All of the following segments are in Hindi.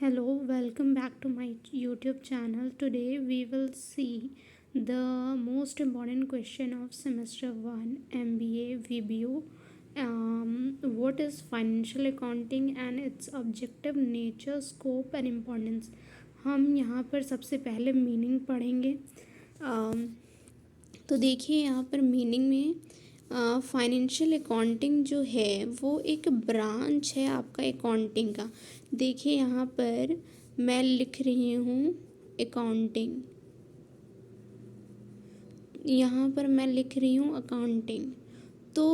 Hello, welcome back to my YouTube channel. Today we will see the most important question of semester 1 MBA VBU. What is financial accounting and its objective nature, scope and importance. हम यहाँ पर सबसे पहले मीनिंग पढ़ेंगे. तो देखिए यहाँ पर मीनिंग में फाइनेंशियल अकाउंटिंग जो है वो एक ब्रांच है आपका अकाउंटिंग का. देखिए यहाँ पर मैं लिख रही हूँ अकाउंटिंग, यहाँ पर मैं लिख रही हूँ अकाउंटिंग. तो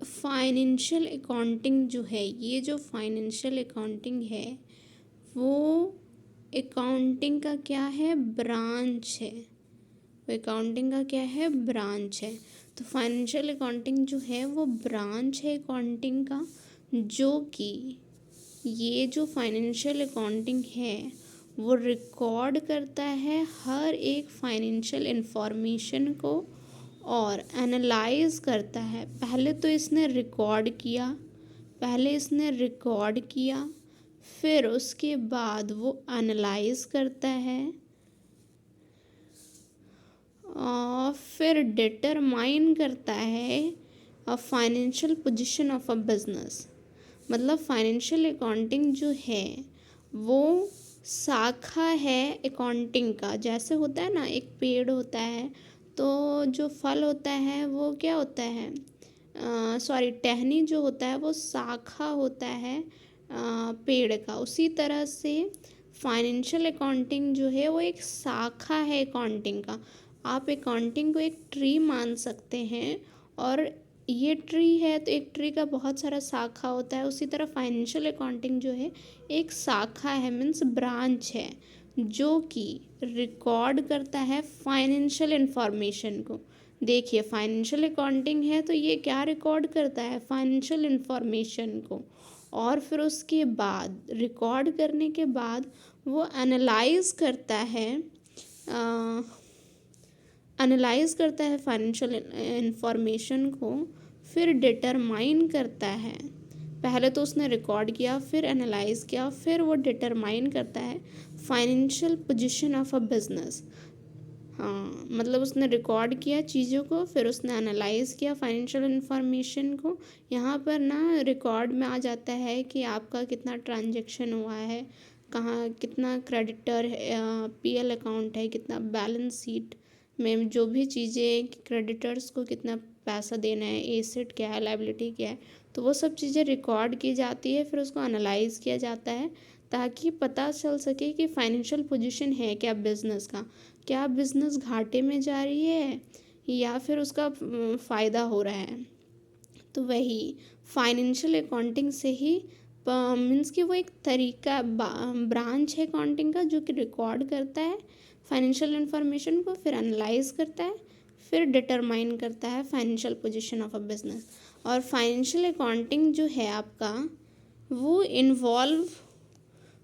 फाइनेंशियल अकाउंटिंग जो है, ये जो फाइनेंशियल अकाउंटिंग है वो अकाउंटिंग का क्या है, ब्रांच है. अकाउंटिंग का क्या है, ब्रांच है. तो फाइनेंशियल अकाउंटिंग जो है वो ब्रांच है अकाउंटिंग का, जो कि ये जो फाइनेंशियल अकाउंटिंग है वो रिकॉर्ड करता है हर एक फाइनेंशियल इंफॉर्मेशन को और एनालाइज करता है. पहले इसने रिकॉर्ड किया, फिर उसके बाद वो एनालाइज करता है और फिर डिटरमाइन करता है financial position of a business. मतलब फाइनेंशियल अकाउंटिंग जो है वो शाखा है अकाउंटिंग का. जैसे होता है ना, एक पेड़ होता है तो जो फल होता है वो क्या होता है, टहनी जो होता है वो शाखा होता है पेड़ का. उसी तरह से फाइनेंशियल अकाउंटिंग जो है वो एक शाखा है अकाउंटिंग का. आप अकाउंटिंग को एक ट्री मान सकते हैं, और ये ट्री है तो एक ट्री का बहुत सारा शाखा होता है. उसी तरह फाइनेंशियल अकाउंटिंग जो है एक शाखा है, मीन्स ब्रांच है, जो कि रिकॉर्ड करता है फाइनेंशियल इंफॉर्मेशन को. देखिए फाइनेंशियल अकाउंटिंग है तो ये क्या रिकॉर्ड करता है, फाइनेंशियल इंफॉर्मेशन को. और फिर उसके बाद रिकॉर्ड करने के बाद वो एनालाइज करता है फाइनेंशियल इंफॉर्मेशन को, फिर डिटरमाइन करता है. पहले तो उसने रिकॉर्ड किया, फिर एनालाइज किया, फिर वो डिटरमाइन करता है financial position of a business. हाँ, मतलब उसने रिकॉर्ड किया चीज़ों को, फिर उसने एनालाइज किया फाइनेंशियल इंफॉर्मेशन को. यहाँ पर ना रिकॉर्ड में आ जाता है कि आपका कितना ट्रांजैक्शन हुआ है, कहाँ कितना क्रेडिटर है, पीएल अकाउंट है, कितना बैलेंस शीट में जो भी चीज़ें, क्रेडिटर्स को कितना पैसा देना है, एसेट क्या है, लायबिलिटी क्या है, तो वो सब चीज़ें रिकॉर्ड की जाती है. फिर उसको एनालाइज किया जाता है ताकि पता चल सके कि फाइनेंशियल पोजीशन है क्या बिज़नेस का, क्या बिज़नेस घाटे में जा रही है या फिर उसका फ़ायदा हो रहा है. तो वही फाइनेंशियल अकाउंटिंग से ही मीन्स कि वो एक तरीका ब्रांच है अकाउंटिंग का, जो कि रिकॉर्ड करता है फाइनेंशियल इंफॉर्मेशन को, फिर एनालाइज करता है, फिर डिटरमाइन करता है financial position of a business. और फाइनेंशियल अकाउंटिंग जो है आपका वो involve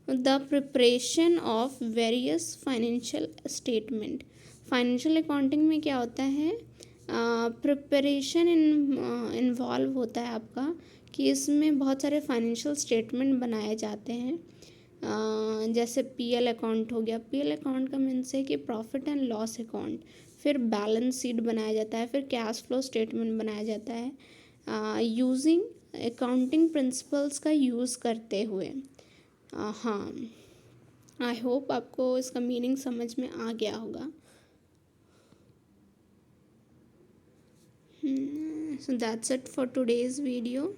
the preparation of various financial statement. Financial accounting में क्या होता है, प्रिपरेशन इन्वॉल्व होता है आपका, कि इसमें बहुत सारे फाइनेंशियल स्टेटमेंट बनाए जाते हैं. जैसे पीएल अकाउंट हो गया. पीएल अकाउंट का मीन्स है कि प्रॉफिट एंड लॉस अकाउंट. फिर बैलेंस शीट बनाया जाता है, फिर कैश फ्लो स्टेटमेंट बनाया जाता है यूजिंग अकाउंटिंग प्रिंसिपल्स का यूज़ करते हुए. हाँ, आई होप आपको इसका मीनिंग समझ में आ गया होगा. So that's it for today's video.